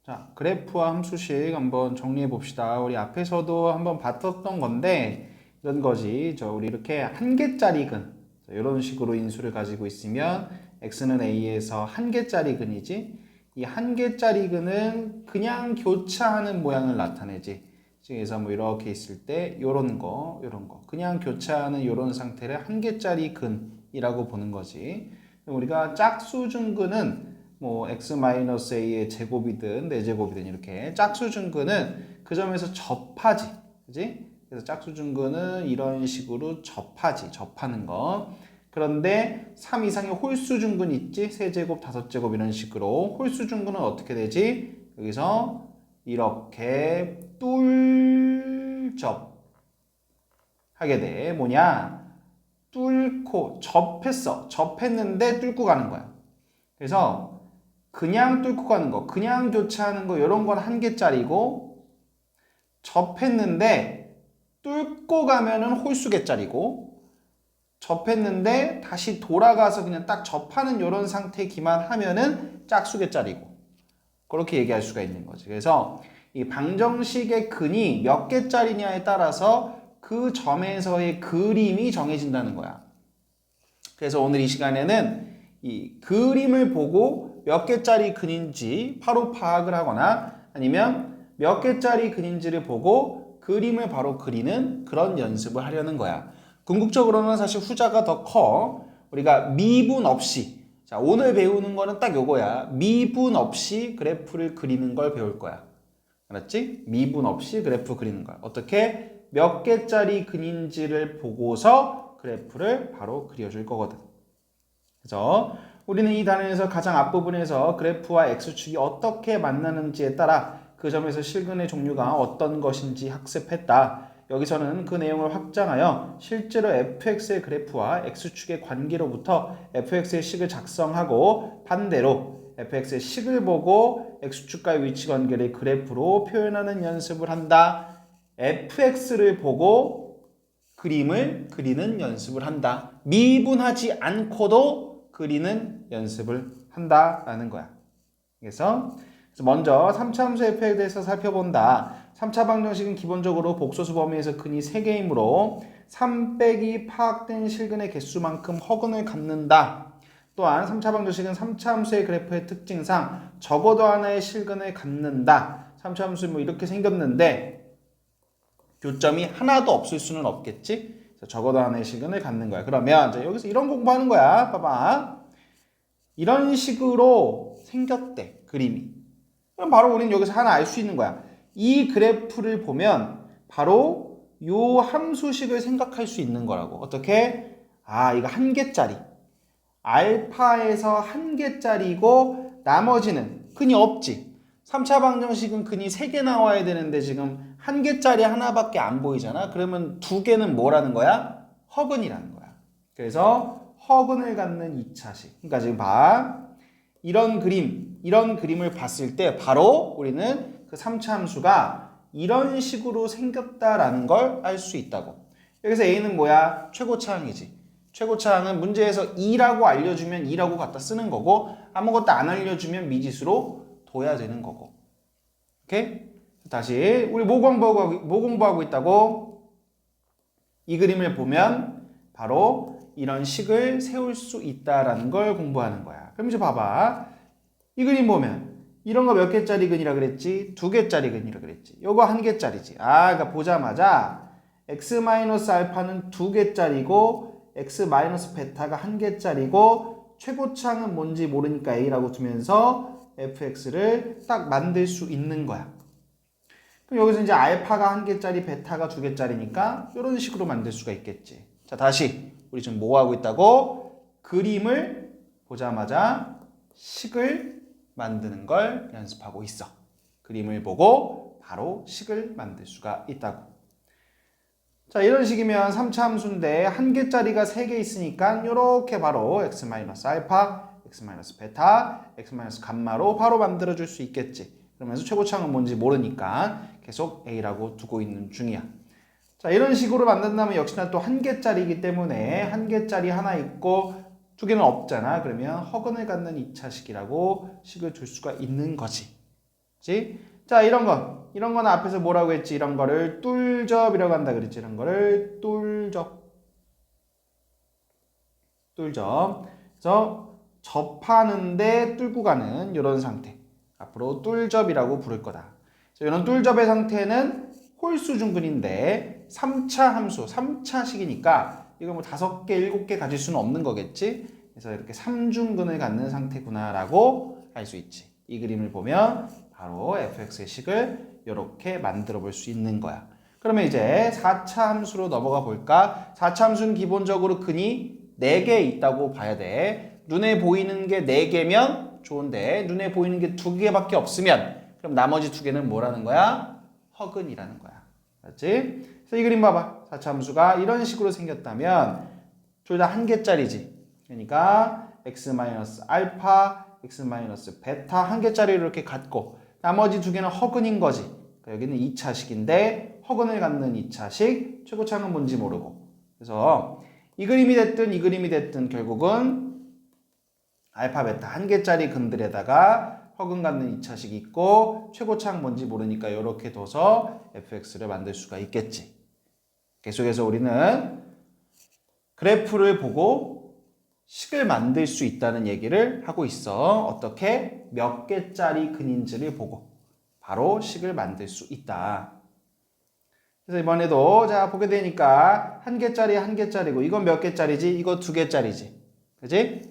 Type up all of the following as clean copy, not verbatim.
자, 그래프와 함수식 한번 정리해 봅시다. 우리 앞에서도 한번 봤었던 건데 이런 거지. 우리 이렇게 한 개짜리 근 이런 식으로 인수를 가지고 있으면 x는 a에서 한 개짜리 근이지. 이 한 개짜리 근은 그냥 교차하는 모양을 나타내지. 그래서 뭐 이렇게 있을 때 요런 거 그냥 교차하는 요런 상태를 한 개짜리 근이라고 보는 거지. 우리가 짝수중근은 뭐 x-a의 제곱이든 4제곱이든 이렇게 짝수중근은 그 점에서 접하지. 그지? 그래서 짝수중근은 이런 식으로 접하는 거. 그런데 3 이상의 홀수중근 있지? 세제곱, 5제곱 이런 식으로 홀수중근은 어떻게 되지? 여기서 이렇게 뚫접 하게 돼. 뭐냐? 뚫고 접했는데 뚫고 가는 거야. 그래서 그냥 뚫고 가는 거, 그냥 교차하는 거 이런 건 한 개짜리고 접했는데 뚫고 가면은 홀수 개짜리고 접했는데 다시 돌아가서 그냥 딱 접하는 이런 상태기만 하면은 짝수 개짜리고 그렇게 얘기할 수가 있는 거지. 그래서 이 방정식의 근이 몇 개짜리냐에 따라서 그 점에서의 그림이 정해진다는 거야. 그래서 오늘 이 시간에는 이 그림을 보고 몇 개짜리 근인지 바로 파악을 하거나 아니면 몇 개짜리 근인지를 보고 그림을 바로 그리는 그런 연습을 하려는 거야. 궁극적으로는 사실 후자가 더 커. 우리가 미분 없이 자, 오늘 배우는 거는 딱 요거야. 미분 없이 그래프를 그리는 걸 배울 거야. 알았지? 미분 없이 그래프 그리는 거야. 어떻게? 몇 개짜리 근인지를 보고서 그래프를 바로 그려줄 거거든. 그래서 우리는 이 단원에서 가장 앞부분에서 그래프와 x축이 어떻게 만나는지에 따라 그 점에서 실근의 종류가 어떤 것인지 학습했다. 여기서는 그 내용을 확장하여 실제로 fx의 그래프와 x축의 관계로부터 fx의 식을 작성하고 반대로 fx의 식을 보고 x축과의 위치 관계를 그래프로 표현하는 연습을 한다. fx를 보고 그림을 그리는 연습을 한다. 미분하지 않고도 그리는 연습을 한다라는 거야. 그래서 먼저 3차 함수 f에 대해서 살펴본다. 3차 방정식은 기본적으로 복소수 범위에서 근이 3개이므로 3 빼기 파악된 실근의 개수만큼 허근을 갖는다. 또한 3차 방정식은 3차 함수의 그래프의 특징상 적어도 하나의 실근을 갖는다. 3차 함수 뭐 이렇게 생겼는데 교점이 하나도 없을 수는 없겠지? 적어도 하나의 실근을 갖는 거야. 그러면 이제 여기서 이런 공부하는 거야. 봐봐. 이런 식으로 생겼대. 그림이. 그럼 바로 우리는 여기서 하나 알 수 있는 거야. 이 그래프를 보면 바로 요 함수식을 생각할 수 있는 거라고. 어떻게? 아, 이거 한 개짜리. 알파에서 한 개짜리고 나머지는 근이 없지. 3차 방정식은 근이 3개 나와야 되는데 지금 한 개짜리 하나밖에 안 보이잖아. 그러면 2개는 뭐라는 거야? 허근이라는 거야. 그래서 허근을 갖는 2차식. 그러니까 지금 봐. 이런 그림을 봤을 때 바로 우리는 그 3차 함수가 이런 식으로 생겼다라는 걸 알 수 있다고. 여기서 A는 뭐야? 최고차항이지. 최고차항은 문제에서 2라고 알려주면 2라고 갖다 쓰는 거고 아무것도 안 알려주면 미지수로 둬야 되는 거고. 오케이? 다시 우리 뭐 공부하고 있다고? 이 그림을 보면 바로 이런 식을 세울 수 있다라는 걸 공부하는 거야. 그럼 이제 봐봐. 이 그림 보면 이런 거 몇 개짜리 근이라 그랬지? 2개짜리 근이라 그랬지. 요거 1개짜리지. 아, 그러니까 보자마자 x-알파는 2개짜리고 x-베타가 1개짜리고 최고차항은 뭔지 모르니까 a라고 두면서 fx를 딱 만들 수 있는 거야. 그럼 여기서 이제 알파가 1개짜리, 베타가 2개짜리니까 이런 식으로 만들 수가 있겠지. 자, 다시 우리 지금 뭐 하고 있다고? 그림을 보자마자 식을 만드는 걸 연습하고 있어. 그림을 보고 바로 식을 만들 수가 있다고. 자, 이런 식이면 3차 함수인데 1개짜리가 3개 있으니까 이렇게 바로 x-알파, x-베타, x-감마로 바로 만들어줄 수 있겠지. 그러면서 최고차항은 뭔지 모르니까 계속 a라고 두고 있는 중이야. 자, 이런 식으로 만든다면 역시나 또 1개짜리이기 때문에 1개짜리 하나 있고 2개는 없잖아. 그러면 허근을 갖는 2차식이라고 식을 줄 수가 있는 거지. 그치? 자, 이런 거는 앞에서 뭐라고 했지? 이런 거를 뚫접이라고 한다 그랬지? 이런 거를 뚫접. 그래서 접하는데 뚫고 가는 이런 상태. 앞으로 뚫접이라고 부를 거다. 이런 뚫접의 상태는 홀수 중근인데 3차 함수, 3차식이니까 이거 뭐 5개, 7개 가질 수는 없는 거겠지? 그래서 이렇게 3중근을 갖는 상태구나라고 할 수 있지. 이 그림을 보면 바로 fx의 식을 이렇게 만들어 볼 수 있는 거야. 그러면 이제 4차 함수로 넘어가 볼까? 4차 함수는 기본적으로 근이 4개 있다고 봐야 돼. 눈에 보이는 게 4개면 좋은데 눈에 보이는 게 2개밖에 없으면 그럼 나머지 2개는 뭐라는 거야? 허근이라는 거야. 알았지? 그래서 이 그림 봐봐. 4차 함수가 이런 식으로 생겼다면 둘 다 1개짜리지. 그러니까 x-알파, x-베타 1개짜리를 이렇게 갖고 나머지 2개는 허근인 거지. 그러니까 여기는 2차식인데 허근을 갖는 2차식, 최고차는 뭔지 모르고. 그래서 이 그림이 됐든 결국은 알파, 베타 1개짜리 근들에다가 허근 갖는 2차식이 있고 최고차는 뭔지 모르니까 이렇게 둬서 fx를 만들 수가 있겠지. 계속해서 우리는 그래프를 보고 식을 만들 수 있다는 얘기를 하고 있어. 어떻게? 몇 개짜리 근인지를 보고 바로 식을 만들 수 있다. 그래서 이번에도 자 보게 되니까 1개짜리고 이건 몇 개짜리지? 이거 2개짜리지. 그지?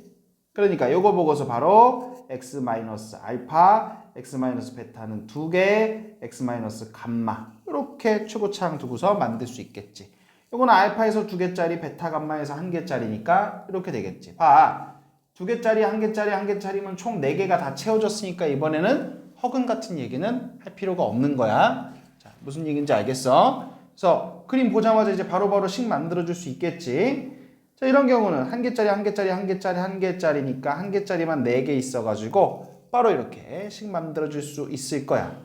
그러니까 이거 보고서 바로 x-알파, x-베타는 2개, x-감마 이렇게 최고차항 두고서 만들 수 있겠지. 이거는 알파에서 2개짜리, 베타, 감마에서 1개짜리니까 이렇게 되겠지. 봐. 2개짜리, 1개짜리면 총 4개가 다 채워졌으니까 이번에는 허근 같은 얘기는 할 필요가 없는 거야. 자, 무슨 얘기인지 알겠어? 그래서 그림 보자마자 이제 바로바로 식 만들어줄 수 있겠지. 자, 이런 경우는 1개짜리니까 1개짜리만 4개 있어가지고 바로 이렇게 식 만들어줄 수 있을 거야.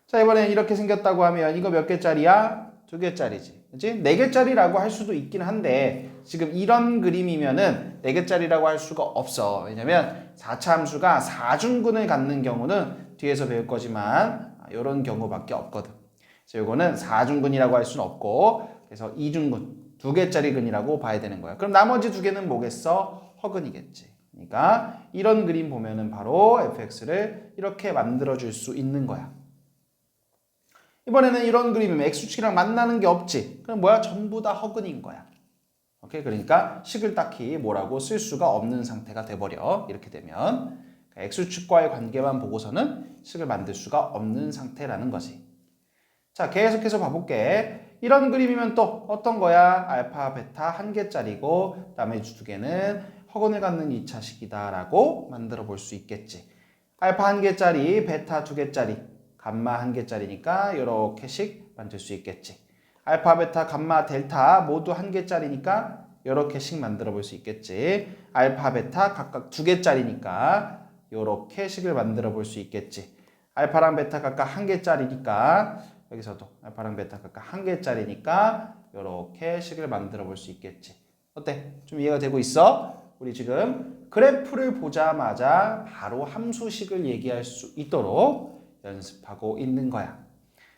자, 이번엔 이렇게 생겼다고 하면 이거 몇 개짜리야? 2개짜리지. 그치? 4개짜리라고 할 수도 있긴 한데 지금 이런 그림이면은 4개짜리라고 할 수가 없어. 왜냐면 4차 함수가 4중근을 갖는 경우는 뒤에서 배울 거지만 이런 경우밖에 없거든. 그래서 이거는 4중근이라고 할 수는 없고 그래서 2중근, 2개짜리 근이라고 봐야 되는 거야. 그럼 나머지 2개는 뭐겠어? 허근이겠지. 그러니까 이런 그림 보면은 바로 fx를 이렇게 만들어줄 수 있는 거야. 이번에는 이런 그림이면 x축이랑 만나는 게 없지. 그럼 뭐야? 전부 다 허근인 거야. 오케이? 그러니까 식을 딱히 뭐라고 쓸 수가 없는 상태가 돼버려. 이렇게 되면 x축과의 관계만 보고서는 식을 만들 수가 없는 상태라는 거지. 자, 계속해서 봐볼게. 이런 그림이면 또 어떤 거야? 알파, 베타 1개짜리고 나머지 2개는 허근을 갖는 2차식이다라고 만들어 볼 수 있겠지. 알파 1개짜리, 베타 2개짜리. 감마 1개짜리니까 이렇게 식 만들 수 있겠지. 알파, 베타, 감마, 델타 모두 1개짜리니까 이렇게 식 만들어 볼 수 있겠지. 알파, 베타 각각 2개짜리니까 이렇게 식을 만들어 볼 수 있겠지. 알파랑 베타 각각 1개짜리니까 여기서도 알파랑 베타 각각 1개짜리니까 이렇게 식을 만들어 볼 수 있겠지. 어때? 좀 이해가 되고 있어? 우리 지금 그래프를 보자마자 바로 함수식을 얘기할 수 있도록 연습하고 있는 거야.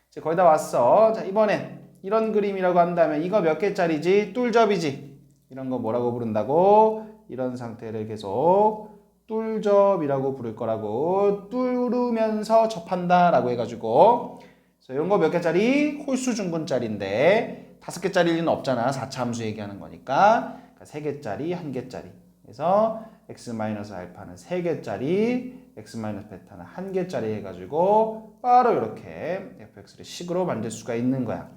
이제 거의 다 왔어. 자, 이번엔 이런 그림이라고 한다면 이거 몇 개짜리지? 뚫접이지. 이런 거 뭐라고 부른다고? 이런 상태를 계속 뚫접이라고 부를 거라고. 뚫으면서 접한다 라고 해가지고 그래서 이런 거 몇 개짜리? 홀수 중근짜리인데 5개짜리 리는 없잖아. 4차 함수 얘기하는 거니까. 그러니까 3개짜리, 1개짜리. 그래서 x-알파는 3개짜리, x-베타는 1개짜리 해가지고 바로 이렇게 fx를 식으로 만들 수가 있는 거야.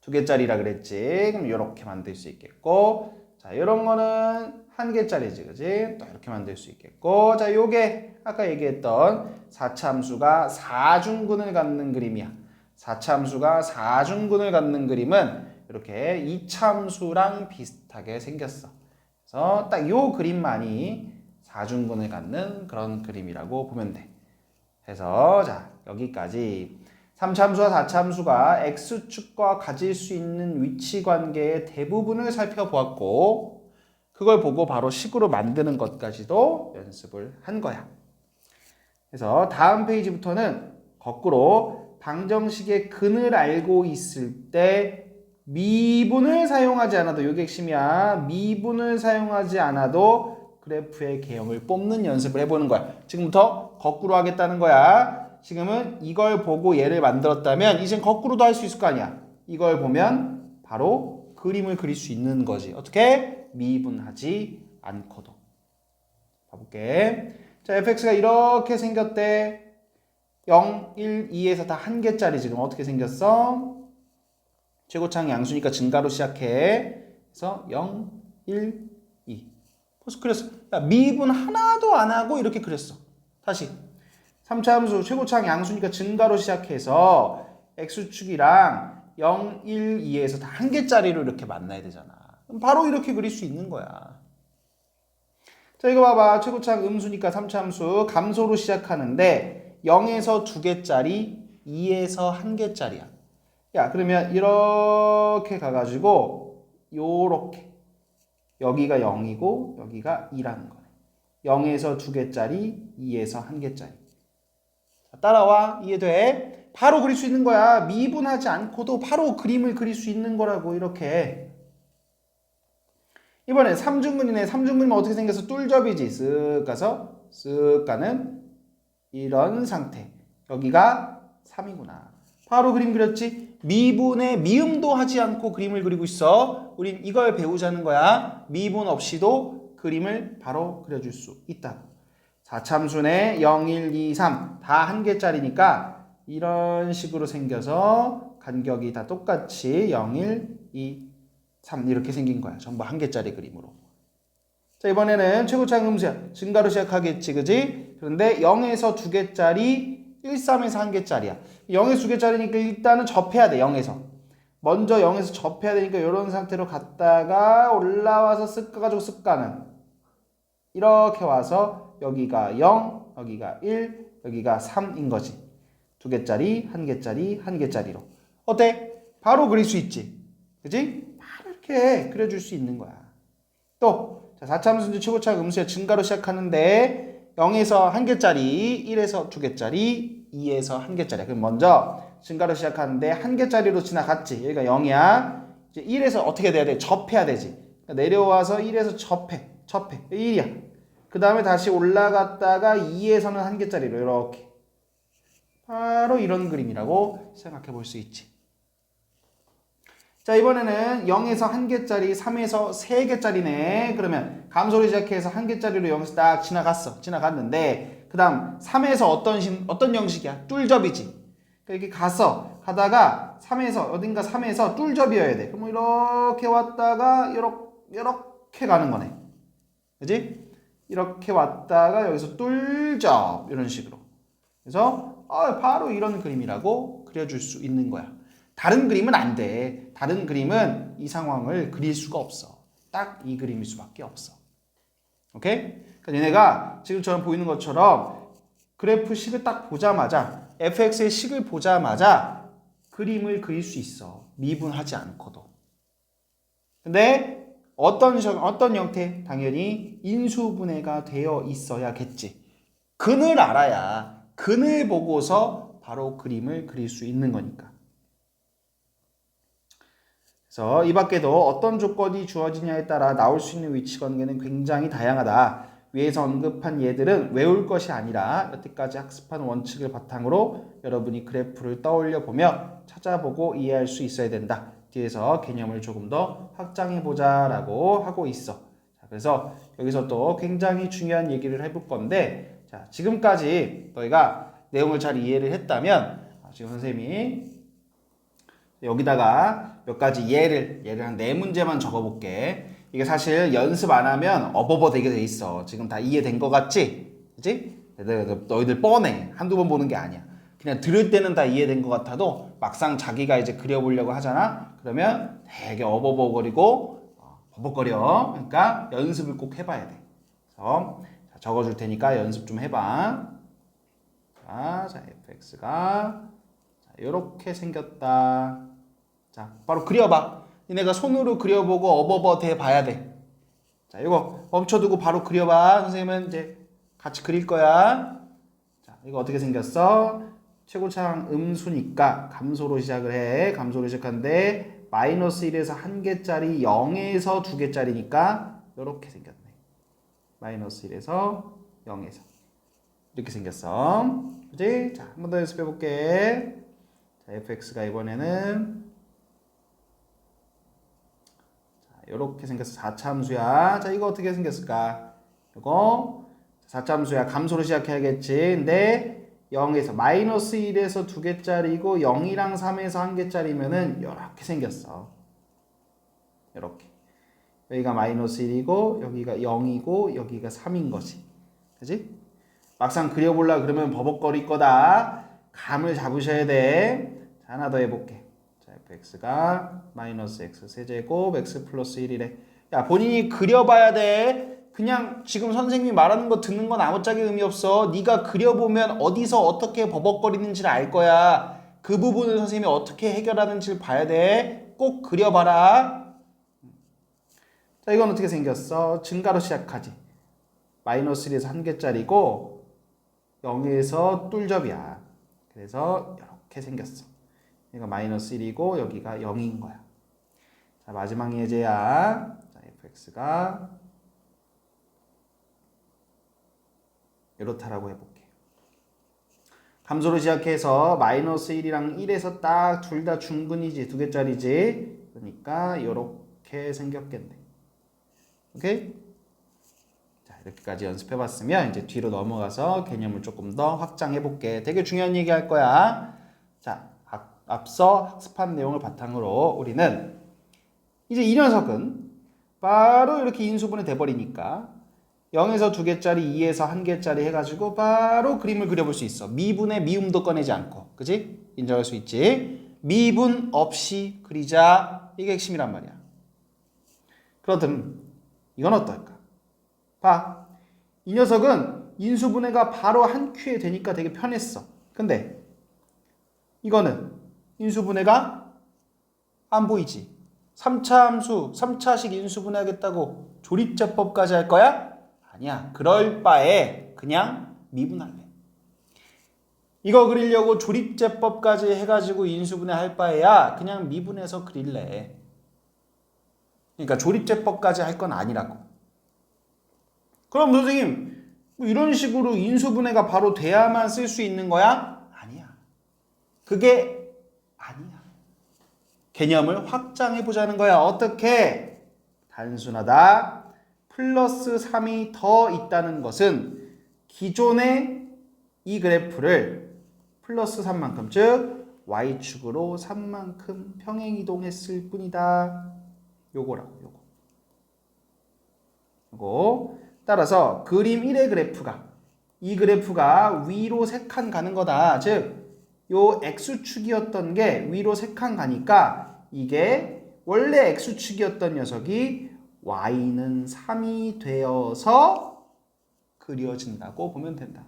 2개짜리라 그랬지. 그럼 이렇게 만들 수 있겠고, 자, 이런 거는 1개짜리지, 그지? 또 이렇게 만들 수 있겠고, 자, 요게 아까 얘기했던 4차 함수가 4중근을 갖는 그림이야. 4차 함수가 4중근을 갖는 그림은 이렇게 2차 함수랑 비슷하게 생겼어. 그래서 딱 요 그림만이 4중근을 갖는 그런 그림이라고 보면 돼. 그래서 자, 여기까지 3차 함수와 4차 함수가 x축과 가질 수 있는 위치 관계의 대부분을 살펴보았고 그걸 보고 바로 식으로 만드는 것까지도 연습을 한 거야. 그래서 다음 페이지부터는 거꾸로 방정식의 근을 알고 있을 때 미분을 사용하지 않아도, 이게 핵심이야. 미분을 사용하지 않아도 그래프의 개형을 뽑는 연습을 해보는 거야. 지금부터 거꾸로 하겠다는 거야. 지금은 이걸 보고 얘를 만들었다면 이젠 거꾸로도 할 수 있을 거 아니야. 이걸 보면 바로 그림을 그릴 수 있는 거지. 어떻게? 미분하지 않고도. 봐볼게. 자, fx가 이렇게 생겼대. 0, 1, 2에서 다 한 개짜리. 지금 어떻게 생겼어? 최고차항 양수니까 증가로 시작해. 그래서 0, 1, 2. 벌써 그렸어. 야, 미분 하나도 안 하고 이렇게 그렸어. 다시. 3차 함수 최고차항 양수니까 증가로 시작해서 x축이랑 0, 1, 2에서 다 한 개짜리로 이렇게 만나야 되잖아. 그럼 바로 이렇게 그릴 수 있는 거야. 자, 이거 봐봐. 최고차항 음수니까 3차 함수 감소로 시작하는데 0에서 2개짜리, 2에서 1개짜리야. 야, 그러면 이렇게 가가지고 요렇게 여기가 0이고 여기가 2라는 거네. 0에서 2개짜리, 2에서 1개짜리. 따라와. 이해돼? 바로 그릴 수 있는 거야. 미분하지 않고도 바로 그림을 그릴 수 있는 거라고. 이렇게. 이번엔 삼중근이네. 삼중근이면 어떻게 생겨서 뚫접이지. 쓱 가서 쓱 가는 이런 상태. 여기가 3이구나. 바로 그림 그렸지? 미분에 미음도 하지 않고 그림을 그리고 있어. 우린 이걸 배우자는 거야. 미분 없이도 그림을 바로 그려줄 수 있다. 4참수네 0, 1, 2, 3 다 한 개짜리니까 이런 식으로 생겨서 간격이 다 똑같이 0, 1, 2, 3 이렇게 생긴 거야. 전부 한 개짜리 그림으로. 자, 이번에는 최고차항 음수야. 증가로 시작하겠지, 그지? 그런데 0에서 2개짜리, 1, 3에서 1개짜리야. 0에서 2개짜리니까 일단은 접해야 돼, 0에서. 먼저 0에서 접해야 되니까 이런 상태로 갔다가 올라와서 쓱 가가지고 쓱 가는. 이렇게 와서 여기가 0, 여기가 1, 여기가 3인 거지. 2개짜리, 1개짜리, 1개짜리로. 어때? 바로 그릴 수 있지. 그지? 바로 이렇게 그려줄 수 있는 거야. 또, 자, 4차함수 최고차항 음수의 증가로 시작하는데 0에서 1개짜리, 1에서 2개짜리, 2에서 1개짜리야. 그럼 먼저 증가로 시작하는데 1개짜리로 지나갔지. 여기가 0이야. 이제 1에서 어떻게 돼야 돼? 접해야 되지. 그러니까 내려와서 1에서 접해. 1이야. 그 다음에 다시 올라갔다가 2에서는 1개짜리로 이렇게. 바로 이런 그림이라고 생각해 볼 수 있지. 자, 이번에는 0에서 1개짜리, 3에서 3개짜리네. 그러면 감소를 시작해서 1개짜리로 0에서 딱 지나갔어. 지나갔는데 그 다음 3에서 어떤 형식이야? 뚫접이지. 이렇게 가다가 3에서 어딘가 3에서 뚫접이어야 돼. 그럼 이렇게 왔다가 이렇게 가는 거네. 그지? 이렇게 왔다가 여기서 뚫접 이런 식으로. 그래서 바로 이런 그림이라고 그려줄 수 있는 거야. 다른 그림은 안 돼. 다른 그림은 이 상황을 그릴 수가 없어. 딱 이 그림일 수밖에 없어. 오케이? 그러니까 얘네가 지금처럼 보이는 것처럼 그래프 식을 딱 보자마자 fx의 식을 보자마자 그림을 그릴 수 있어. 미분하지 않고도. 근데 어떤 형태? 당연히 인수분해가 되어 있어야겠지. 근을 알아야 근을 보고서 바로 그림을 그릴 수 있는 거니까. 그래서 이 밖에도 어떤 조건이 주어지냐에 따라 나올 수 있는 위치 관계는 굉장히 다양하다. 위에서 언급한 예들은 외울 것이 아니라 여태까지 학습한 원칙을 바탕으로 여러분이 그래프를 떠올려 보며 찾아보고 이해할 수 있어야 된다. 뒤에서 개념을 조금 더 확장해 보자 라고 하고 있어. 자, 그래서 여기서 또 굉장히 중요한 얘기를 해볼 건데, 자, 지금까지 너희가 내용을 잘 이해를 했다면 지금 선생님이 여기다가 몇 가지 예를 한 4문제만 적어볼게. 이게 사실 연습 안 하면 어버버 되게 돼 있어. 지금 다 이해된 거 같지? 그치? 너희들 뻔해. 한두 번 보는 게 아니야. 그냥 들을 때는 다 이해된 것 같아도 막상 자기가 이제 그려보려고 하잖아? 그러면 되게 어버버거리고 버벅거려. 그러니까 연습을 꼭 해봐야 돼. 그래서 적어줄 테니까 연습 좀 해봐. 자, fx가 이렇게 생겼다. 자, 바로 그려봐. 니네가 손으로 그려보고 어버버 대 봐야 돼. 자, 이거 멈춰두고 바로 그려봐. 선생님은 이제 같이 그릴 거야. 자, 이거 어떻게 생겼어? 최고차항 음수니까 감소로 시작을 해. 감소로 시작하는데 마이너스 1에서 1개짜리 0에서 2개짜리니까 이렇게 생겼네. 마이너스 1에서 0에서 이렇게 생겼어. 그치? 자, 한 번 더 연습해 볼게. 자, fx가 이번에는 이렇게 생겼어. 4차 함수야. 자, 이거 어떻게 생겼을까? 이거 4차 함수야. 감소로 시작해야겠지. 근데 0에서 마이너스 1에서 2개짜리고 0이랑 3에서 1개짜리면은 이렇게 생겼어. 이렇게. 여기가 마이너스 1이고 여기가 0이고 여기가 3인 거지. 그지? 막상 그려보려 그러면 버벅거릴 거다. 감을 잡으셔야 돼. 자, 하나 더 해볼게. fx가 마이너스 x 세제곱 x 플러스 1이래. 야, 본인이 그려봐야 돼. 그냥 지금 선생님이 말하는 거 듣는 건 아무짝에 의미 없어. 네가 그려보면 어디서 어떻게 버벅거리는지를 알 거야. 그 부분을 선생님이 어떻게 해결하는지를 봐야 돼. 꼭 그려봐라. 자, 이건 어떻게 생겼어? 증가로 시작하지. 마이너스 1에서 1개짜리고 0에서 뚫접이야. 그래서 이렇게 생겼어. 여기가 마이너스 1이고 여기가 0인 거야. 자, 마지막 예제야. 자, fx가 이렇다라고 해볼게. 감소로 시작해서 마이너스 1이랑 1에서 딱 둘 다 중근이지. 2개짜리지. 그러니까 이렇게 생겼겠네. 오케이? 자, 이렇게까지 연습해봤으면 이제 뒤로 넘어가서 개념을 조금 더 확장해볼게. 되게 중요한 얘기 할 거야. 자, 앞서 학습한 내용을 바탕으로 우리는 이제 이 녀석은 바로 이렇게 인수분해 돼버리니까 0에서 2개짜리, 2에서 1개짜리 해가지고 바로 그림을 그려볼 수 있어. 미분의 미음도 꺼내지 않고. 그지? 인정할 수 있지? 미분 없이 그리자. 이게 핵심이란 말이야. 그렇다면 이건 어떨까? 봐. 이 녀석은 인수분해가 바로 한 큐에 되니까 되게 편했어. 근데 이거는 인수분해가 안 보이지. 3차 함수, 3차식 인수분해하겠다고 조립제법까지 할 거야? 아니야. 그럴 바에 그냥 미분할래. 이거 그리려고 조립제법까지 해가지고 인수분해 할 바에야 그냥 미분해서 그릴래. 그러니까 조립제법까지 할 건 아니라고. 그럼 선생님 뭐 이런 식으로 인수분해가 바로 돼야만 쓸 수 있는 거야? 아니야. 그게 아니야. 개념을 확장해 보자는 거야. 어떻게? 단순하다. 플러스 3이 더 있다는 것은 기존의 이 그래프를 플러스 3만큼, 즉 y축으로 3만큼 평행이동했을 뿐이다. 요거라고. 요거. 따라서 그림 1의 그래프가, 이 그래프가 위로 3칸 가는 거다. 즉 요 x축이었던 게 위로 3칸 가니까 이게 원래 x축이었던 녀석이 y는 3이 되어서 그려진다고 보면 된다.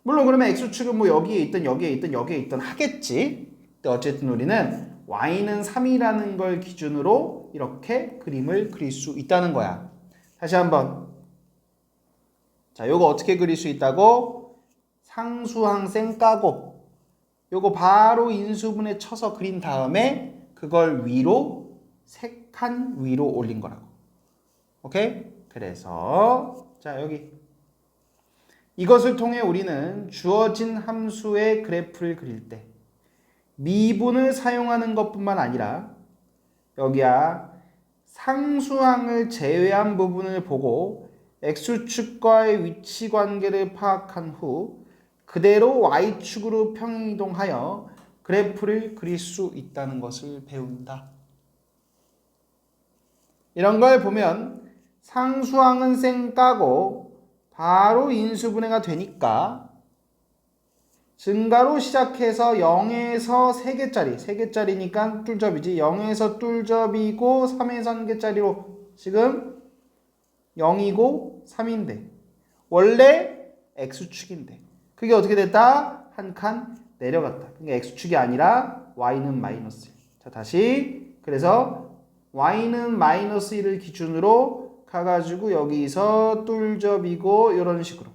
물론 그러면 x축은 뭐 여기에 있든 여기에 있든 하겠지. 근데 어쨌든 우리는 y는 3이라는 걸 기준으로 이렇게 그림을 그릴 수 있다는 거야. 다시 한번. 자, 요거 어떻게 그릴 수 있다고? 상수항생 까고 요거 바로 인수분해 쳐서 그린 다음에 그걸 위로 3칸 위로 올린 거라고. 오케이? 그래서 자, 여기 이것을 통해 우리는 주어진 함수의 그래프를 그릴 때 미분을 사용하는 것뿐만 아니라 여기야 상수항을 제외한 부분을 보고 x축과의 위치 관계를 파악한 후 그대로 y축으로 평행이동하여 그래프를 그릴 수 있다는 것을 배운다. 이런 걸 보면 상수항은 쌩 까고 바로 인수분해가 되니까 증가로 시작해서 0에서 3개짜리니까 뚫접이지. 0에서 뚫접이고 3에서 1개짜리로 지금 0이고 3인데 원래 x축인데 그게 어떻게 됐다? 한 칸 내려갔다. 그러니까 x축이 아니라 y는 마이너스 1. 자, 다시. 그래서 y는 마이너스 1을 기준으로 가가지고 여기서 뚫접이고 이런 식으로.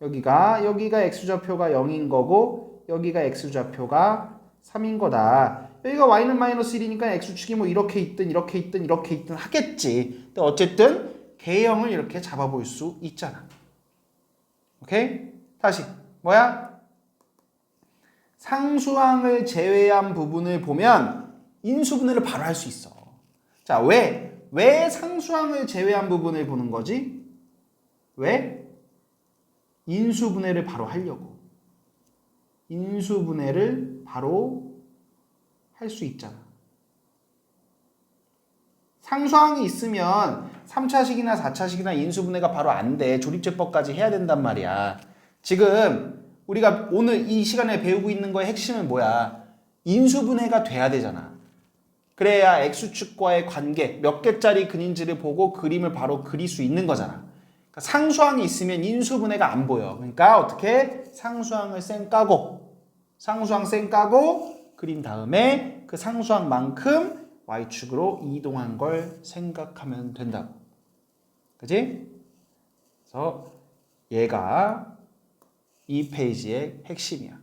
여기가 x좌표가 0인 거고 여기가 x좌표가 3인 거다. 여기가 y는 마이너스 1이니까 x축이 뭐 이렇게 있든 이렇게 있든 이렇게 있든 하겠지. 근데 어쨌든 개형을 이렇게 잡아볼 수 있잖아. 오케이? 다시 뭐야? 상수항을 제외한 부분을 보면 인수분해를 바로 할 수 있어. 자, 왜 상수항을 제외한 부분을 보는 거지? 왜? 인수분해를 바로 하려고. 인수분해를 바로 할 수 있잖아. 상수항이 있으면 3차식이나 4차식이나 인수분해가 바로 안 돼. 조립제법까지 해야 된단 말이야. 지금 우리가 오늘 이 시간에 배우고 있는 거의 핵심은 뭐야? 인수분해가 돼야 되잖아. 그래야 X축과의 관계, 몇 개짜리 근인지를 보고 그림을 바로 그릴 수 있는 거잖아. 그러니까 상수항이 있으면 인수분해가 안 보여. 그러니까 어떻게? 상수항을 쌩 까고 그린 다음에 그 상수항만큼 Y축으로 이동한 걸 생각하면 된다고. 그치? 그래서 얘가 이 페이지의 핵심이야.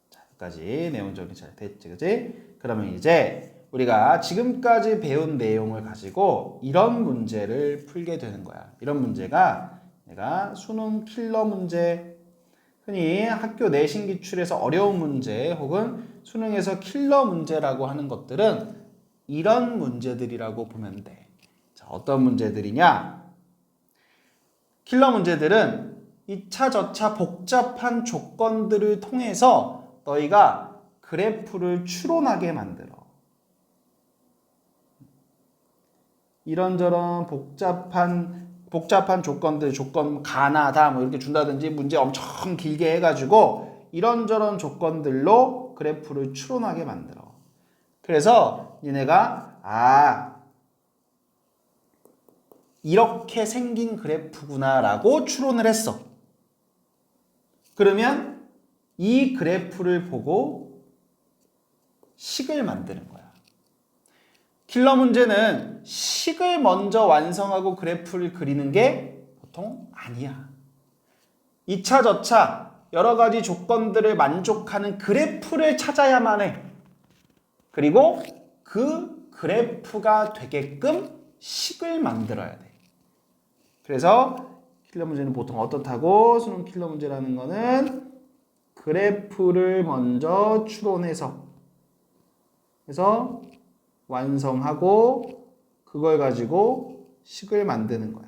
자, 여기까지 내용 정리 잘 됐지, 그치? 그러면 이제 우리가 지금까지 배운 내용을 가지고 이런 문제를 풀게 되는 거야. 이런 문제가 내가 수능 킬러 문제, 흔히 학교 내신 기출에서 어려운 문제 혹은 수능에서 킬러 문제라고 하는 것들은 이런 문제들이라고 보면 돼. 자, 어떤 문제들이냐? 킬러 문제들은 2차, 저차 복잡한 조건들을 통해서 너희가 그래프를 추론하게 만들어. 이런저런 복잡한 조건들, 조건 가나다 뭐 이렇게 준다든지 문제 엄청 길게 해가지고 이런저런 조건들로 그래프를 추론하게 만들어. 그래서 니네가 이렇게 생긴 그래프구나라고 추론을 했어. 그러면 이 그래프를 보고 식을 만드는 거야. 킬러 문제는 식을 먼저 완성하고 그래프를 그리는 게 보통 아니야. 2차, 저차 여러 가지 조건들을 만족하는 그래프를 찾아야만 해. 그리고 그 그래프가 되게끔 식을 만들어야 돼. 그래서 킬러 문제는 보통 어떻다고? 수능 킬러 문제라는 거는 그래프를 먼저 추론해서 그래서 완성하고 그걸 가지고 식을 만드는 거야.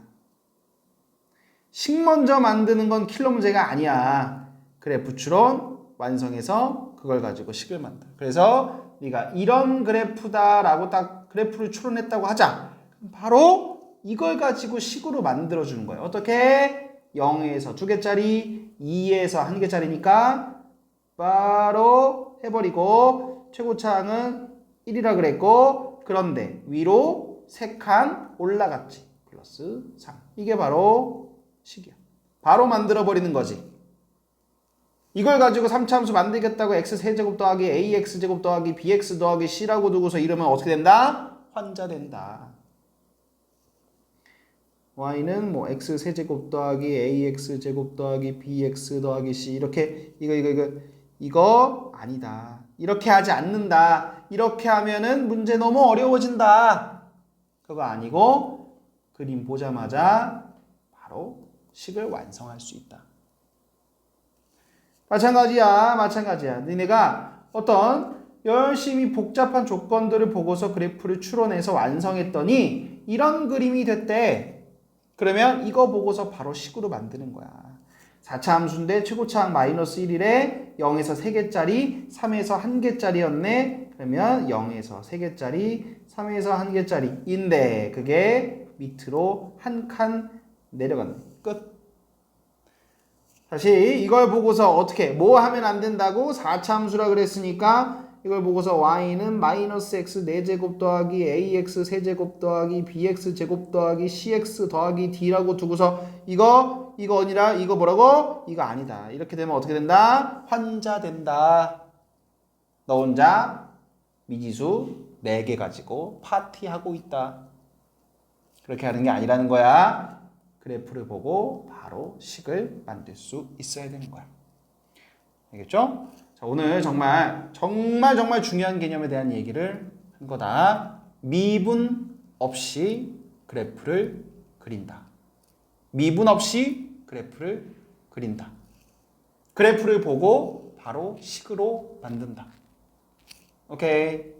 식 먼저 만드는 건 킬러 문제가 아니야. 그래프 추론 완성해서 그걸 가지고 식을 만들어. 그래서 네가 이런 그래프다라고 딱 그래프를 추론했다고 하자. 바로 이걸 가지고 식으로 만들어주는 거예요. 어떻게? 0에서 2개짜리, 2에서 1개짜리니까 바로 해버리고 최고차항은 1이라 그랬고 그런데 위로 3칸 올라갔지. 플러스 3. 이게 바로 식이야. 바로 만들어버리는 거지. 이걸 가지고 3차함수 만들겠다고 x세제곱 더하기 ax제곱 더하기 bx 더하기 c라고 두고서 이러면 어떻게 된다? 환자된다. y는 뭐 x세제곱 더하기 ax제곱 더하기 bx 더하기 c 이렇게 이거 아니다. 이렇게 하지 않는다. 이렇게 하면은 문제 너무 어려워진다. 그거 아니고 그림 보자마자 바로 식을 완성할 수 있다. 마찬가지야. 니네가 어떤 열심히 복잡한 조건들을 보고서 그래프를 추론해서 완성했더니 이런 그림이 됐대. 그러면 이거 보고서 바로 식으로 만드는 거야. 4차 함수인데 최고차항 마이너스 1이래 0에서 3개짜리 3에서 1개짜리였네. 그러면 0에서 3개짜리 3에서 1개짜리인데 그게 밑으로 한 칸 내려갔네. 끝. 다시 이걸 보고서 어떻게 뭐 하면 안 된다고? 4차 함수라 그랬으니까 이걸 보고서 y는 마이너스 x 4제곱 더하기 ax 세제곱 더하기 bx 제곱 더하기 cx 더하기 d라고 두고서 이거 아니라 이거 뭐라고? 이거 아니다. 이렇게 되면 어떻게 된다? 환자된다. 너 혼자 미지수 4개 가지고 파티하고 있다. 그렇게 하는 게 아니라는 거야. 그래프를 보고 바로 식을 만들 수 있어야 되는 거야. 알겠죠? 자, 오늘 정말 중요한 개념에 대한 얘기를 한 거다. 미분 없이 그래프를 그린다. 미분 없이 그래프를 그린다. 그래프를 보고 바로 식으로 만든다. 오케이.